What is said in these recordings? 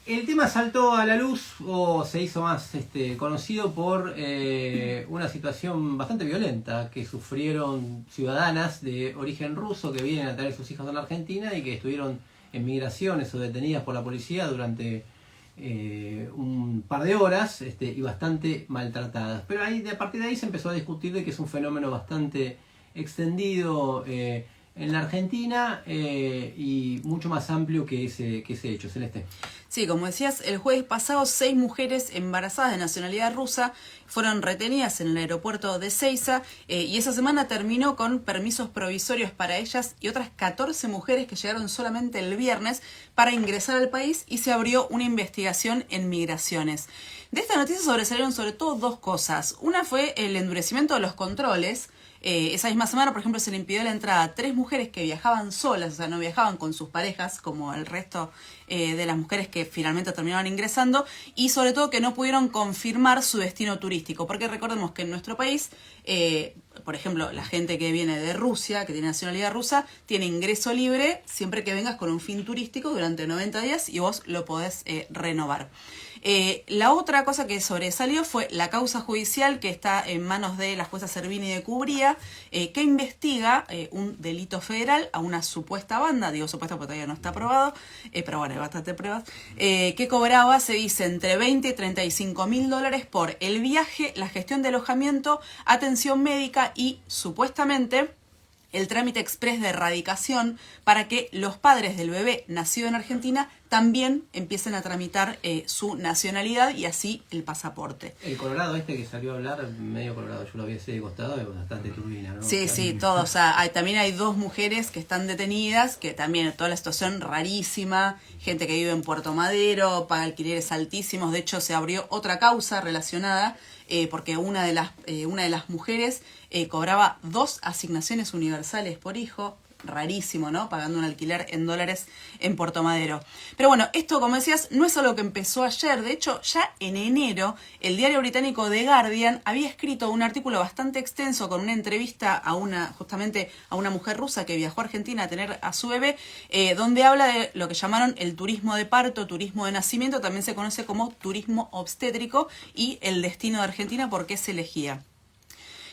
El tema saltó a la luz o se hizo más conocido por una situación bastante violenta que sufrieron ciudadanas de origen ruso que vienen a traer a sus hijos a la Argentina y que estuvieron en migraciones o detenidas por la policía durante un par de horas y bastante maltratadas. Pero ahí, a partir de ahí se empezó a discutir de que es un fenómeno bastante extendido en la Argentina y mucho más amplio que ese hecho. Celeste. Sí, como decías, el jueves pasado 6 mujeres embarazadas de nacionalidad rusa fueron retenidas en el aeropuerto de Ezeiza y esa semana terminó con permisos provisorios para ellas y otras 14 mujeres que llegaron solamente el viernes para ingresar al país y se abrió una investigación en migraciones. De esta noticia sobresalieron sobre todo dos cosas. Una fue el endurecimiento de los controles. Esa misma semana, por ejemplo, se le impidió la entrada a 3 mujeres que viajaban solas, o sea, no viajaban con sus parejas, como el resto de las mujeres que finalmente terminaban ingresando, y sobre todo que no pudieron confirmar su destino turístico, porque recordemos que en nuestro país, por ejemplo, la gente que viene de Rusia, que tiene nacionalidad rusa, tiene ingreso libre siempre que vengas con un fin turístico durante 90 días y vos lo podés renovar. La otra cosa que sobresalió fue la causa judicial que está en manos de la jueza Servini de Cubría, que investiga un delito federal a una supuesta banda, digo supuesta porque todavía no está aprobado, pero bueno, hay bastante pruebas, que cobraba, se dice, entre 20 y 35 mil dólares por el viaje, la gestión de alojamiento, atención médica y supuestamente el trámite express de erradicación para que los padres del bebé nacido en Argentina también empiecen a tramitar su nacionalidad y así el pasaporte. El Colorado que salió a hablar, medio Colorado, yo lo vi así de costado, es bastante turbina, ¿no? Sí, sí, todo. O sea, también hay 2 mujeres que están detenidas, que también toda la situación rarísima, gente que vive en Puerto Madero, paga alquileres altísimos. De hecho, se abrió otra causa relacionada porque una de las mujeres cobraba 2 asignaciones universales por hijo. Rarísimo, ¿no? Pagando un alquiler en dólares en Puerto Madero. Pero bueno, esto, como decías, no es algo que empezó ayer. De hecho, ya en enero, el diario británico The Guardian había escrito un artículo bastante extenso con una entrevista justamente a una mujer rusa que viajó a Argentina a tener a su bebé, donde habla de lo que llamaron el turismo de parto, turismo de nacimiento, también se conoce como turismo obstétrico, y el destino de Argentina, por qué se elegía.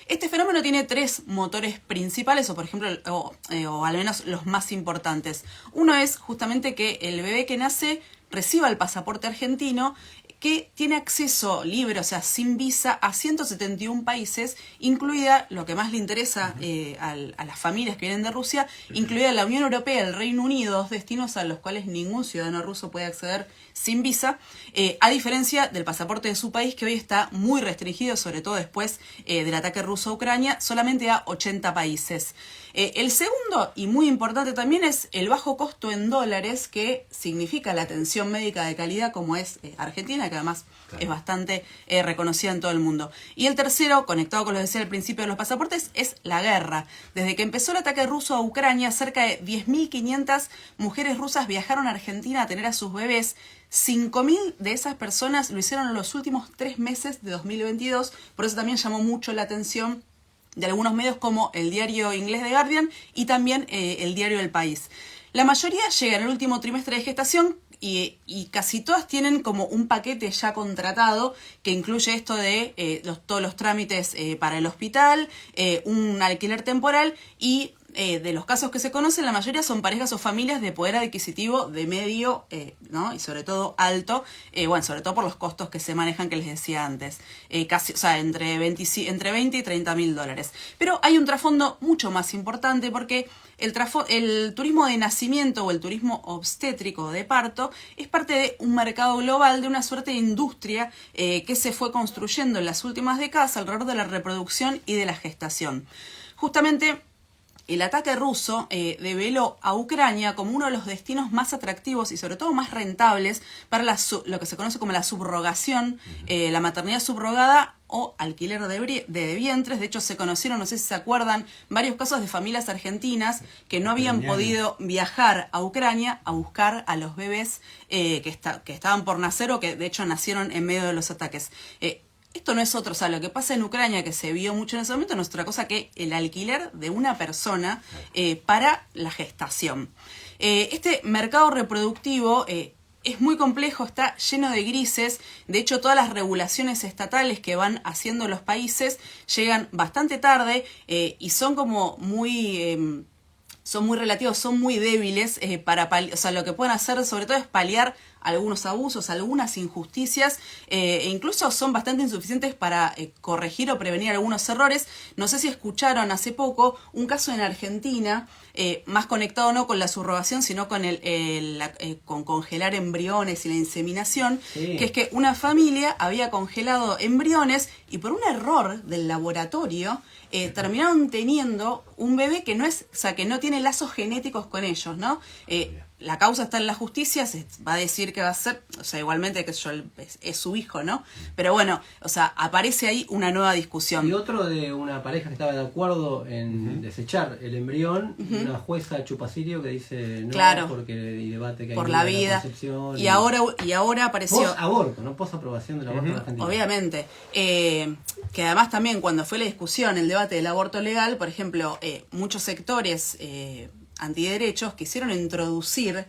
Este fenómeno tiene 3 motores principales, o por ejemplo, o al menos los más importantes. Uno es justamente que el bebé que nace reciba el pasaporte argentino, que tiene acceso libre, o sea, sin visa, a 171 países, incluida, lo que más le interesa a las familias que vienen de Rusia, incluida la Unión Europea, el Reino Unido, 2 destinos a los cuales ningún ciudadano ruso puede acceder sin visa, a diferencia del pasaporte de su país, que hoy está muy restringido, sobre todo después del ataque ruso a Ucrania, solamente a 80 países. El segundo, y muy importante también, es el bajo costo en dólares, que significa la atención médica de calidad como es Argentina, que además es bastante reconocida en todo el mundo. Y el tercero, conectado con lo que decía al principio de los pasaportes, es la guerra. Desde que empezó el ataque ruso a Ucrania, cerca de 10.500 mujeres rusas viajaron a Argentina a tener a sus bebés. 5.000 de esas personas lo hicieron en los últimos 3 meses de 2022, por eso también llamó mucho la atención de algunos medios como el diario inglés The Guardian y también el diario El País. La mayoría llega en el último trimestre de gestación y casi todas tienen como un paquete ya contratado que incluye esto de todos los trámites para el hospital, un alquiler temporal y de los casos que se conocen, la mayoría son parejas o familias de poder adquisitivo de medio, ¿no? Y sobre todo alto, sobre todo por los costos que se manejan que les decía antes, casi, o sea, entre 20 y 30 mil dólares. Pero hay un trasfondo mucho más importante porque el turismo de nacimiento o el turismo obstétrico de parto es parte de un mercado global, de una suerte de industria que se fue construyendo en las últimas décadas alrededor de la reproducción y de la gestación. Justamente el ataque ruso develó a Ucrania como uno de los destinos más atractivos y sobre todo más rentables para lo que se conoce como la subrogación, la maternidad subrogada o alquiler de vientres. De hecho, se conocieron, no sé si se acuerdan, varios casos de familias argentinas que no habían podido viajar a Ucrania a buscar a los bebés que estaban por nacer o que de hecho nacieron en medio de los ataques. Esto no es otro, o sea, lo que pasa en Ucrania, que se vio mucho en ese momento, no es otra cosa que el alquiler de una persona para la gestación. Este mercado reproductivo es muy complejo, está lleno de grises. De hecho, todas las regulaciones estatales que van haciendo los países llegan bastante tarde y son como muy... son muy relativos, son muy débiles o sea, lo que pueden hacer sobre todo es paliar algunos abusos, algunas injusticias e incluso son bastante insuficientes para corregir o prevenir algunos errores. No sé si escucharon hace poco un caso en Argentina, más conectado no con la subrogación, sino con con congelar embriones y la inseminación, Sí. que es que una familia había congelado embriones y por un error del laboratorio terminaron teniendo un bebé que no es, o sea, que no tiene lazos genéticos con ellos, ¿no? La causa está en la justicia, se va a decir que va a ser, o sea, igualmente que es su hijo, ¿no? Pero bueno, o sea, aparece ahí una nueva discusión. Y otro de una pareja que estaba de acuerdo en desechar el embrión, una jueza Chupacirio que dice no, Claro. porque y debate que hay Por la vida. concepción Y ahora apareció... Post-aborto, ¿no? Post-aprobación del aborto en Argentina. Obviamente. Que además también cuando fue la discusión, el debate del aborto legal, por ejemplo, muchos sectores antiderechos quisieron introducir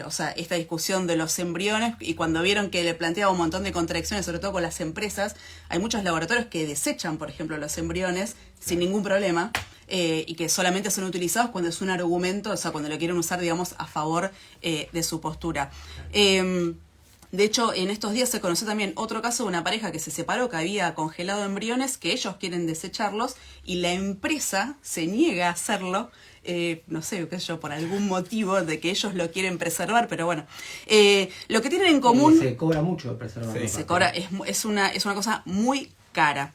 o sea, esta discusión de los embriones, y cuando vieron que le planteaba un montón de contradicciones, sobre todo con las empresas, hay muchos laboratorios que desechan, por ejemplo, los embriones sin ningún problema, y que solamente son utilizados cuando es un argumento, o sea, cuando lo quieren usar, digamos, a favor de su postura. De hecho, en estos días se conoció también otro caso de una pareja que se separó, que había congelado embriones, que ellos quieren desecharlos, y la empresa se niega a hacerlo, no sé, qué sé yo, por algún motivo de que ellos lo quieren preservar, pero bueno. Lo que tienen en común... Se cobra mucho preservarlo. Sí. Se cobra, es una cosa muy cara.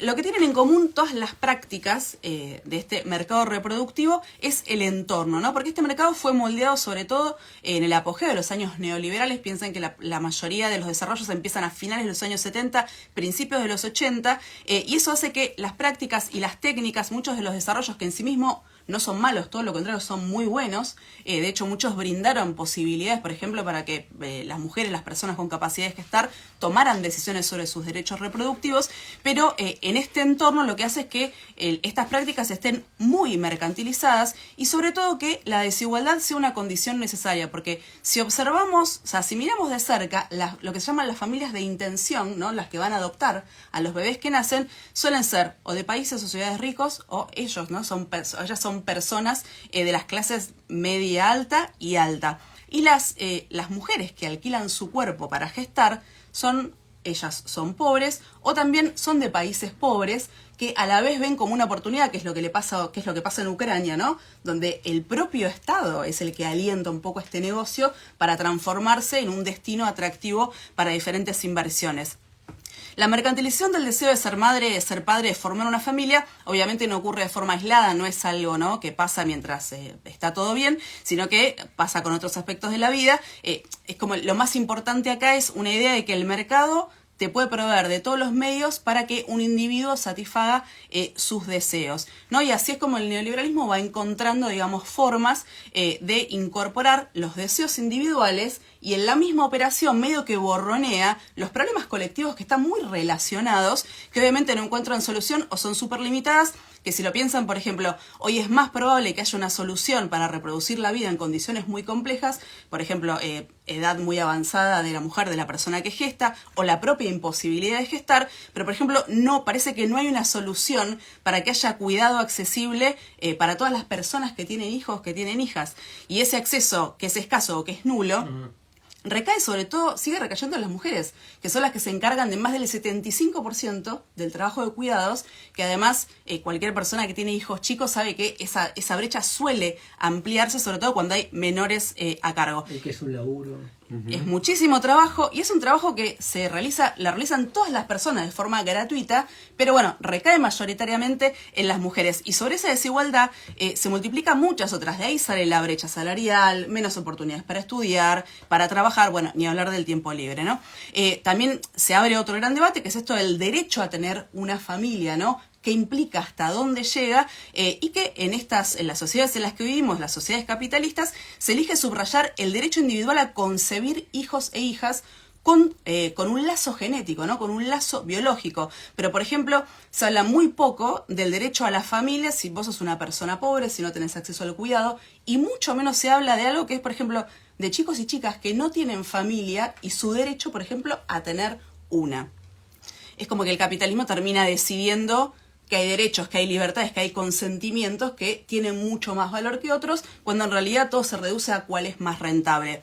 Lo que tienen en común todas las prácticas de este mercado reproductivo es el entorno, ¿no? Porque este mercado fue moldeado sobre todo en el apogeo de los años neoliberales. Piensan que la mayoría de los desarrollos empiezan a finales de los años 70, principios de los 80, y eso hace que las prácticas y las técnicas, muchos de los desarrollos que en sí mismo no son malos, todo lo contrario, son muy buenos. De hecho, muchos brindaron posibilidades, por ejemplo, para que las mujeres, las personas con capacidad de gestar, tomaran decisiones sobre sus derechos reproductivos, pero en este entorno lo que hace es que estas prácticas estén muy mercantilizadas y sobre todo que la desigualdad sea una condición necesaria, porque si observamos, o sea, si miramos de cerca lo que se llaman las familias de intención, ¿no? Las que van a adoptar a los bebés que nacen, suelen ser o de países o ciudades ricos o ellos, ¿no? Ellas son personas de las clases media alta y alta. Y las mujeres que alquilan su cuerpo para gestar ellas son pobres o también son de países pobres que a la vez ven como una oportunidad, que es lo que pasa en Ucrania, ¿no? Donde el propio Estado es el que alienta un poco este negocio para transformarse en un destino atractivo para diferentes inversiones. La mercantilización del deseo de ser madre, de ser padre, de formar una familia, obviamente no ocurre de forma aislada, no es algo, ¿no?, que pasa mientras está todo bien, sino que pasa con otros aspectos de la vida. Es como lo más importante acá es una idea de que el mercado te puede proveer de todos los medios para que un individuo satisfaga sus deseos, ¿no? Y así es como el neoliberalismo va encontrando, digamos, formas de incorporar los deseos individuales y en la misma operación medio que borronea los problemas colectivos que están muy relacionados, que obviamente no encuentran solución o son súper limitadas, que si lo piensan, por ejemplo, hoy es más probable que haya una solución para reproducir la vida en condiciones muy complejas, por ejemplo, edad muy avanzada de la mujer, de la persona que gesta, o la propia imposibilidad de gestar, pero por ejemplo, parece que no hay una solución para que haya cuidado accesible para todas las personas que tienen hijos, que tienen hijas, y ese acceso que es escaso o que es nulo, recae sobre todo, sigue recayendo en las mujeres, que son las que se encargan de más del 75% del trabajo de cuidados, que además cualquier persona que tiene hijos chicos sabe que esa brecha suele ampliarse, sobre todo cuando hay menores a cargo. Y que es un laburo. Es muchísimo trabajo y es un trabajo que la realizan todas las personas de forma gratuita, pero bueno, recae mayoritariamente en las mujeres. Y sobre esa desigualdad se multiplican muchas otras. De ahí sale la brecha salarial, menos oportunidades para estudiar, para trabajar, bueno, ni hablar del tiempo libre, ¿no? También se abre otro gran debate, que es esto del derecho a tener una familia, ¿no? Qué implica, hasta dónde llega, y que en las sociedades en las que vivimos, las sociedades capitalistas, se elige subrayar el derecho individual a concebir hijos e hijas con un lazo genético, ¿no? Con un lazo biológico. Pero, por ejemplo, se habla muy poco del derecho a la familia si vos sos una persona pobre, si no tenés acceso al cuidado, y mucho menos se habla de algo que es, por ejemplo, de chicos y chicas que no tienen familia y su derecho, por ejemplo, a tener una. Es como que el capitalismo termina decidiendo que hay derechos, que hay libertades, que hay consentimientos que tienen mucho más valor que otros, cuando en realidad todo se reduce a cuál es más rentable.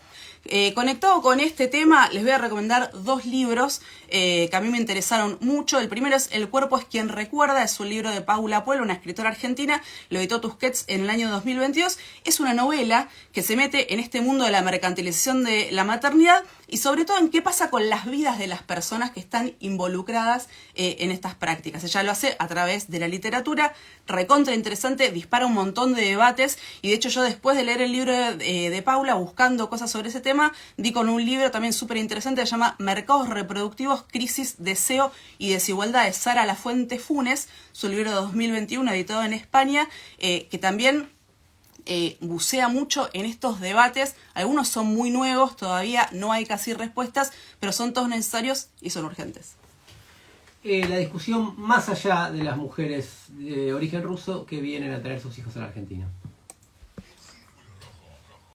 Conectado con este tema, les voy a recomendar 2 libros que a mí me interesaron mucho. El primero es El cuerpo es quien recuerda, es un libro de Paula Puelo, una escritora argentina, lo editó Tusquets en el año 2022. Es una novela que se mete en este mundo de la mercantilización de la maternidad y sobre todo en qué pasa con las vidas de las personas que están involucradas en estas prácticas. Ella lo hace a través de la literatura, recontra interesante, dispara un montón de debates y de hecho yo después de leer el libro de Paula, buscando cosas sobre ese tema, di con un libro también súper interesante que se llama Mercados Reproductivos, Crisis, Deseo y Desigualdad, de Sara Lafuente Funes, su libro de 2021 editado en España, que también bucea mucho en estos debates. Algunos son muy nuevos, todavía no hay casi respuestas, pero son todos necesarios y son urgentes. La discusión más allá de las mujeres de origen ruso que vienen a traer sus hijos a la Argentina.